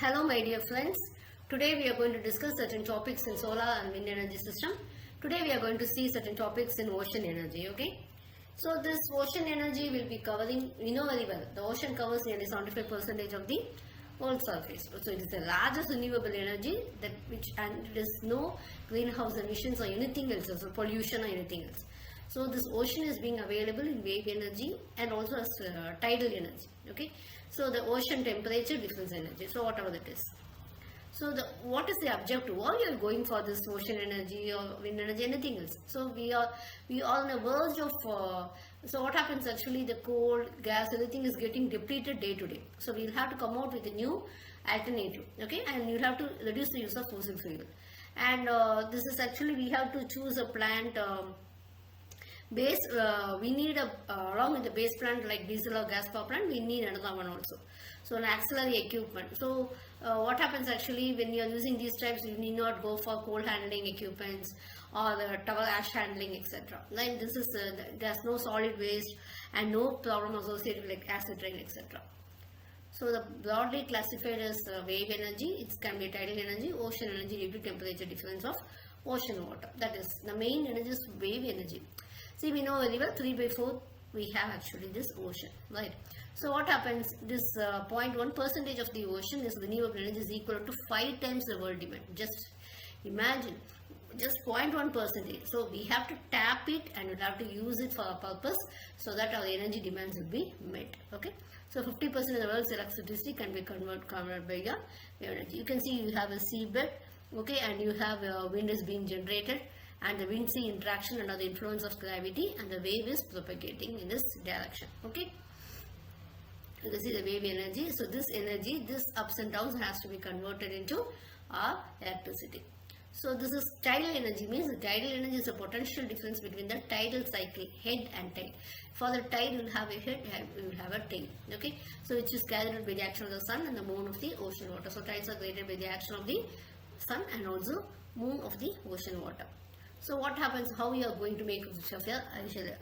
Hello my dear friends, today we are going to discuss certain topics in solar and wind energy system. Today we are going to see certain topics in ocean energy, okay? So this ocean energy will be covering, we know very well, the ocean covers nearly 75% of the whole surface. So it is the largest renewable energy and it is no greenhouse emissions or anything else, so pollution or anything else. So this ocean is being available in wave energy and also as tidal energy, okay? So the ocean temperature difference energy, so whatever that is. So what is the objective? Why we are going for this ocean energy or wind energy, anything else? So we are on the verge of. So what happens actually? The coal, gas, everything is getting depleted day to day. So we'll have to come out with a new alternative. Okay, and you'll have to reduce the use of fossil fuel. And this is actually we have to choose a plant. We need along with the base plant like diesel or gas power plant, we need another one also. So an auxiliary equipment. So what happens actually when you are using these types, you need not go for coal handling equipments or the tower ash handling, etc. Then this is there's no solid waste and no problem associated with like acid rain, etc. So the broadly classified as wave energy, it can be tidal energy, ocean energy due to temperature difference of ocean water. That is the main energy is wave energy. See, we know very well 3 by 4 we have actually this ocean, right? So what happens, this 0.1% of the ocean is renewable energy is equal to 5 times the world demand. Just imagine, just 0.1%. So we have to tap it and we'll have to use it for a purpose so that our energy demands will be met, okay? So 50% of the world's electricity can be converted by your energy. You can see you have a seabed, okay, and you have wind is being generated, and the wind sea interaction under the influence of gravity, and the wave is propagating in this direction, okay? You can see the wave energy. So this energy, this ups and downs has to be converted into our electricity. So this is tidal energy, means the tidal energy is a potential difference between the tidal cycle head and tail. For the tide you will have a head and you will have a tail, okay? So which is gathered by the action of the sun and the moon of the ocean water. So tides are created by the action of the sun and also moon of the ocean water. So what happens, how you are going to make use of your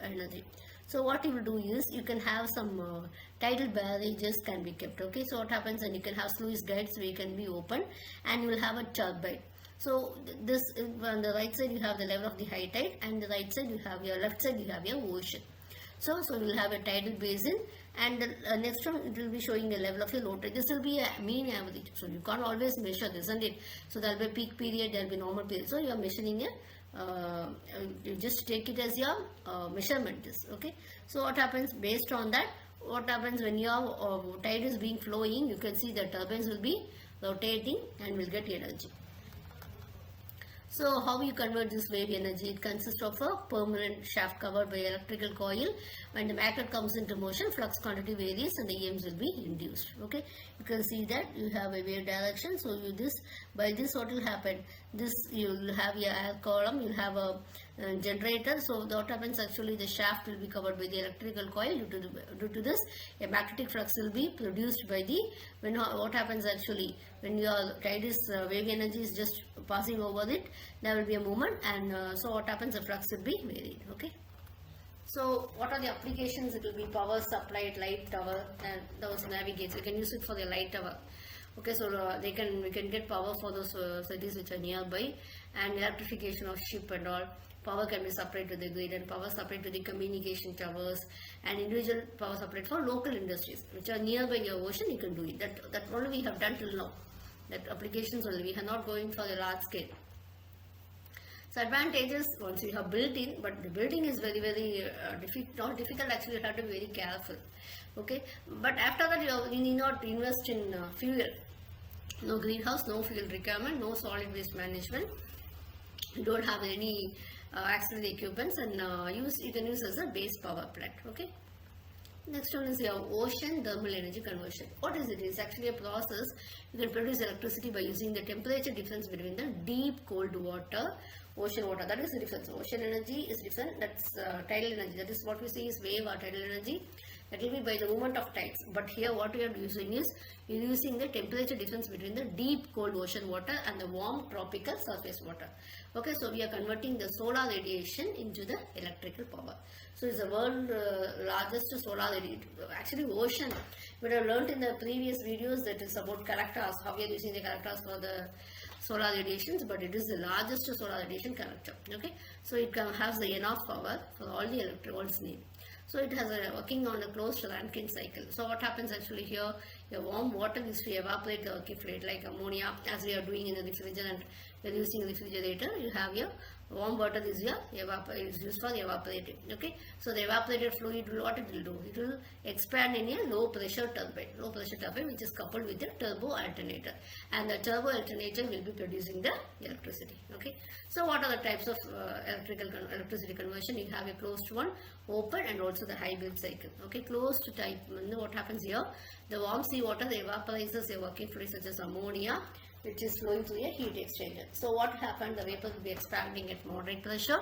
energy? So what you will do is, you can have some tidal barrages can be kept, okay? So what happens, and you can have sluice gates where you can be open and you will have a turbine. So this, on the right side you have the level of the high tide, and the right side you have your, left side you have your ocean. So you will have a tidal basin, and the next one it will be showing the level of your low tide. This will be a mean average. So you can't always measure this, isn't it? So there will be a peak period, there will be normal period. So you are measuring you just take it as your measurement is, okay? So what happens based on that, what happens when your tide is being flowing, you can see the turbines will be rotating and will get energy. So how you convert this wave energy? It consists of a permanent shaft covered by electrical coil. When the magnet comes into motion, flux quantity varies and the EMs will be induced. Okay, you can see that you have a wave direction. So by this what will happen? This you will have your air column. You will have a generator. So what happens actually? The shaft will be covered by the electrical coil. Due to this, a magnetic flux will be produced by the. What happens actually when your tide is wave energy is just passing over it, there will be a movement, and so what happens, the flux will be varied, okay? So what are the applications? It will be power supplied, light tower, and those navigates. You can use it for the light tower, okay? So we can get power for those cities which are nearby, and electrification of ship and all. Power can be supplied to the grid, and power supplied to the communication towers, and individual power supplied for local industries which are nearby your ocean. You can do it. That only we have done till now. That applications only, we are not going for the large scale. So advantages, once you have built in, but the building is very not difficult actually, you have to be very careful, okay? But after that you need not invest in fuel, no greenhouse, no fuel requirement, no solid waste management, you don't have any auxiliary equipments, and you can use as a base power plant, okay? Next one is your ocean thermal energy conversion. What is it? It's actually a process. You can produce electricity by using the temperature difference between the deep cold water, ocean water. That is the difference. Ocean energy is different. That's tidal energy. That is what we see is wave or tidal energy. That will be by the movement of tides. But here what we are using is, you're using the temperature difference between the deep cold ocean water and the warm tropical surface water. Okay, so we are converting the solar radiation into the electrical power. So it's the world largest solar radiation. Actually, ocean. We have learned in the previous videos that is about collectors, how we are using the collectors for the solar radiations, but it is the largest solar radiation collector. Okay, so it has the enough power for all the electrons need. So it has a working on a closed Rankine cycle. So what happens actually here, your warm water is to evaporate the working fluid like ammonia, as we are doing in the refrigerant. When using a refrigerator, you have your warm water is used for evaporating. Okay, so the evaporated fluid will, what it will do? It will expand in a low pressure turbine which is coupled with the turbo alternator, and the turbo alternator will be producing the electricity. Okay, so what are the types of electricity conversion? You have a closed one, open, and also the hybrid cycle. Okay, closed type, what happens here? The warm seawater evaporizes a working fluid such as ammonia, which is flowing through a heat exchanger. So what happened? The vapor will be expanding at moderate pressure,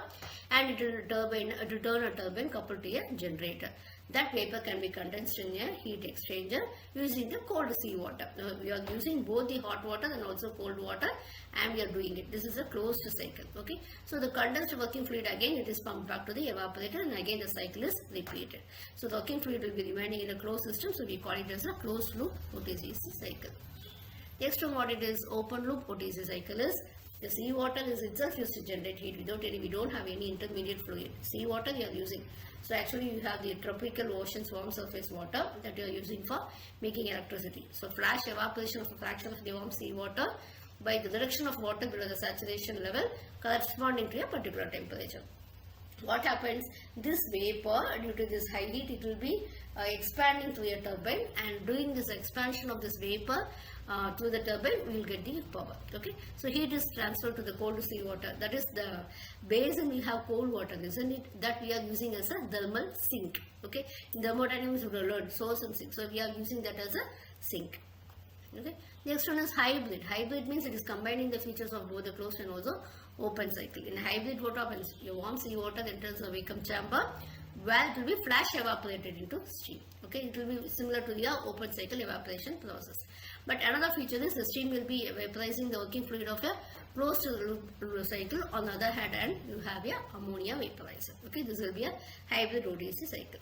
and it will turn a turbine coupled to a generator. That vapor can be condensed in a heat exchanger using the cold seawater. We are using both the hot water and also cold water, and we are doing it. This is a closed cycle. Okay, so the condensed working fluid, again it is pumped back to the evaporator, and again the cycle is repeated. So the working fluid will be remaining in a closed system, so we call it as a closed loop OTC cycle. Next one, what it is, open loop OTC cycle is, the seawater is itself used to generate heat without any, we don't have any intermediate fluid. Seawater we are using. So actually you have the tropical ocean's warm surface water that you are using for making electricity. So flash evaporation of a fraction of the warm seawater by the direction of water below the saturation level corresponding to a particular temperature. What happens? This vapor, due to this high heat, it will be expanding through a turbine, and during this expansion of this vapor through the turbine, we will get the power. Okay, so heat is transferred to the cold seawater. That is the basin. We have cold water, isn't it? That we are using as a thermal sink. Okay, in thermodynamics we have learned source and sink. So we are using that as a sink. Okay, next one is hybrid. Hybrid means it is combining the features of both the closed and also open cycle. In hybrid, what happens? Your warm seawater enters the vacuum chamber, where it will be flash evaporated into steam. Okay, it will be similar to the open cycle evaporation process. But another feature is the steam will be vaporizing the working fluid of a closed loop cycle. On the other hand, and you have a ammonia vaporizer. Okay, this will be a hybrid OTC cycle.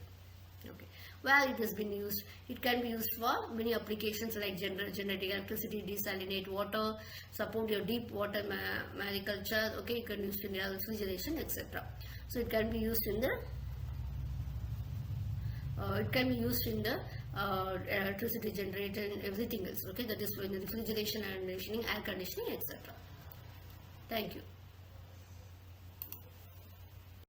Okay, well, it has been used, it can be used for many applications like generating electricity, desalinate water, support your deep water mariculture. Okay, you can use it in refrigeration, etc. So it can be used in the electricity generator and everything else. Okay, that is in the refrigeration, air conditioning, air conditioning, etc. Thank you.